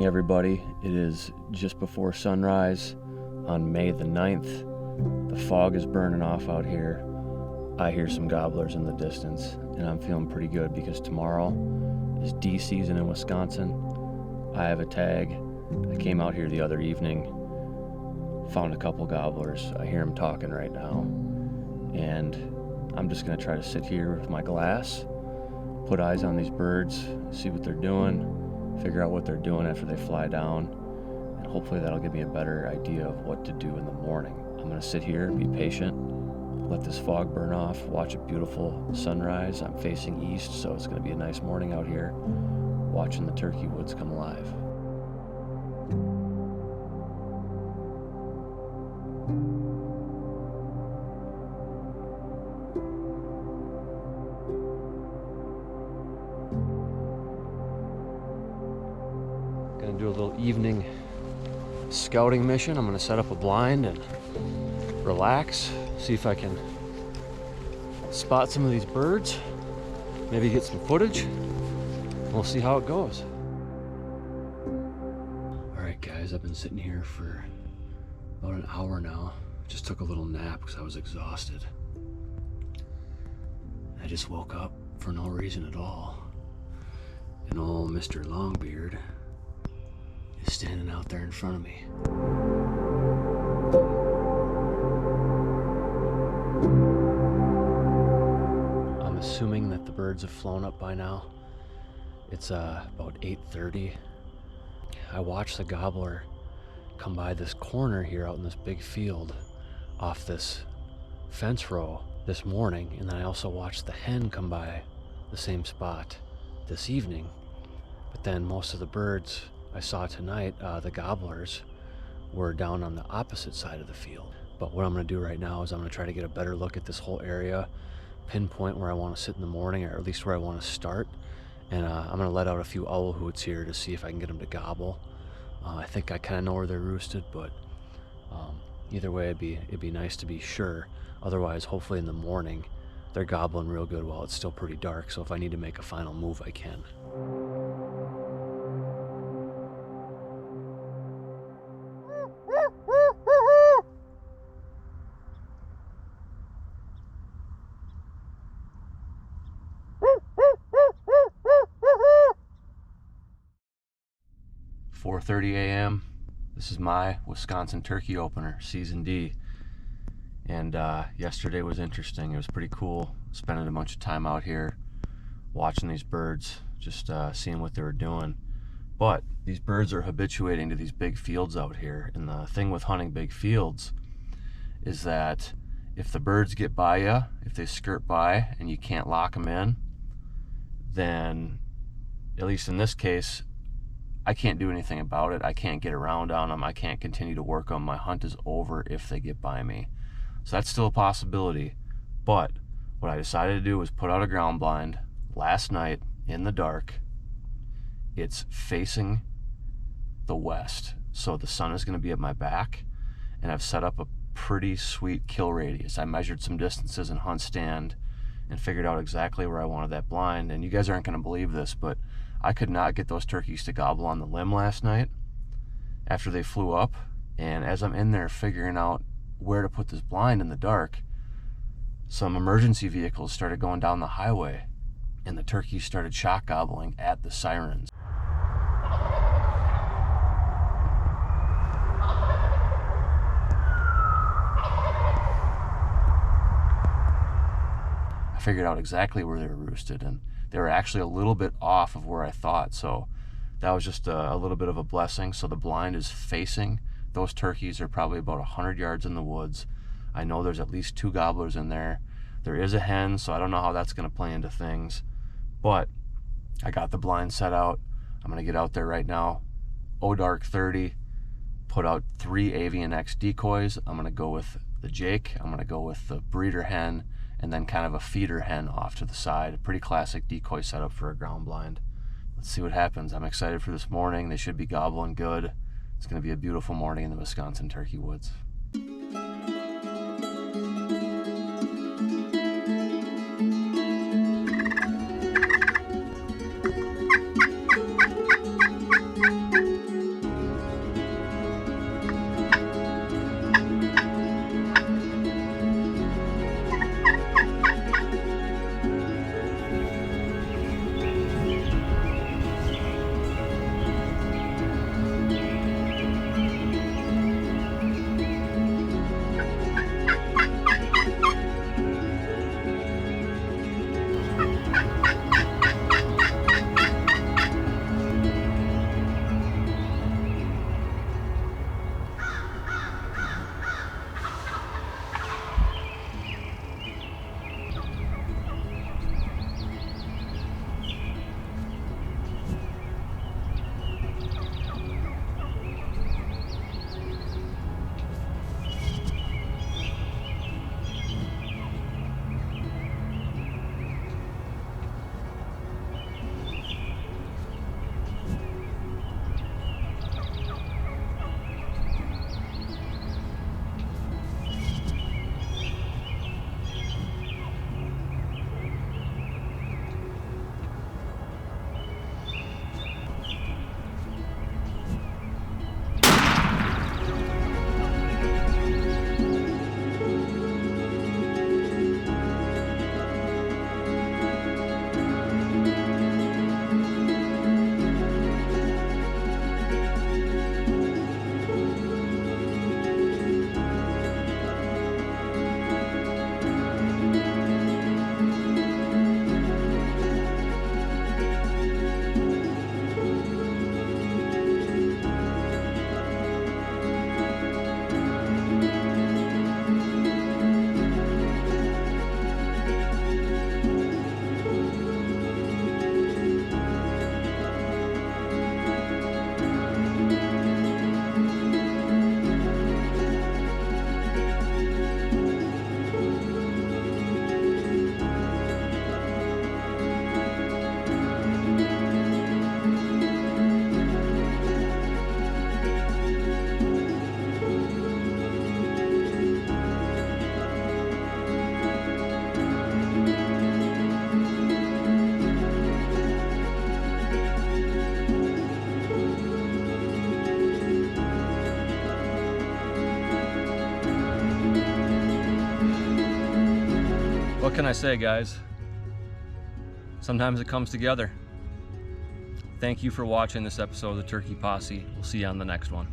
morning, everybody. It is just before sunrise on May the 9th. The fog is burning off out here. I hear some gobblers in the distance, and I'm feeling pretty good because tomorrow is deer season in Wisconsin. I have a tag. I came out here the other evening, found a couple gobblers. I hear them talking right now, and I'm just gonna try to sit here with my glass, put eyes on these birds, see what they're doing, figure out what they're doing after they fly down, and hopefully that'll give me a better idea of what to do in the morning. I'm gonna sit here, be patient, let this fog burn off, watch a beautiful sunrise. I'm facing east, so it's gonna be a nice morning out here, watching the turkey woods come alive. Gonna do a little evening scouting mission. I'm gonna set up a blind and relax, see if I can spot some of these birds, maybe get some footage. We'll see how it goes. All right, guys, I've been sitting here for about an hour now. Just took a little nap because I was exhausted. I just woke up for no reason at all. And old Mr. Longbeard is standing out there in front of me. I'm assuming that the birds have flown up by now. It's about 8:30. I watched the gobbler come by this corner here out in this big field off this fence row this morning, and then I also watched the hen come by the same spot this evening. But then most of the birds I saw tonight, the gobblers, were down on the opposite side of the field. But what I'm gonna do right now is I'm gonna try to get a better look at this whole area, pinpoint where I wanna sit in the morning, or at least where I wanna start. And I'm gonna let out a few owl hoots here to see if I can get them to gobble. I think I kinda know where they're roosted, but either way, it'd be nice to be sure. Otherwise, hopefully in the morning, they're gobbling real good while it's still pretty dark. So if I need to make a final move, I can. 4:30 a.m. This is my Wisconsin turkey opener, season D. And yesterday was interesting. It was pretty cool spending a bunch of time out here watching these birds, just seeing what they were doing. But these birds are habituating to these big fields out here. And the thing with hunting big fields is that if the birds get by you, if they skirt by and you can't lock them in, then, at least in this case, I can't do anything about it. I can't get around on them. I can't continue to work them. My hunt is over if they get by me. So that's still a possibility. But what I decided to do was put out a ground blind last night in the dark. It's facing the west, so the sun is going to be at my back, and I've set up a pretty sweet kill radius. I measured some distances in HuntStand and figured out exactly where I wanted that blind. And you guys aren't going to believe this, but I could not get those turkeys to gobble on the limb last night after they flew up. And as I'm in there figuring out where to put this blind in the dark, some emergency vehicles started going down the highway, and the turkeys started shock gobbling at the sirens. I figured out exactly where they were roosted, and they were actually a little bit off of where I thought, so that was just a little bit of a blessing. So the blind is facing those turkeys. Are probably about 100 yards in the woods. I know there's at least 2 gobblers in there. There is a hen, so I don't know how that's going to play into things, but I got the blind set out. I'm going to get out there right now, dark 30, put out 3 Avian X decoys. I'm going to go with the Jake, I'm going to go with the breeder hen, and then kind of a feeder hen off to the side. A pretty classic decoy setup for a ground blind. Let's see what happens. I'm excited for this morning. They should be gobbling good. It's going to be a beautiful morning in the Wisconsin turkey woods. what can I say, guys? Sometimes it comes together. Thank you for watching this episode of the Turkey Posse. We'll see you on the next one.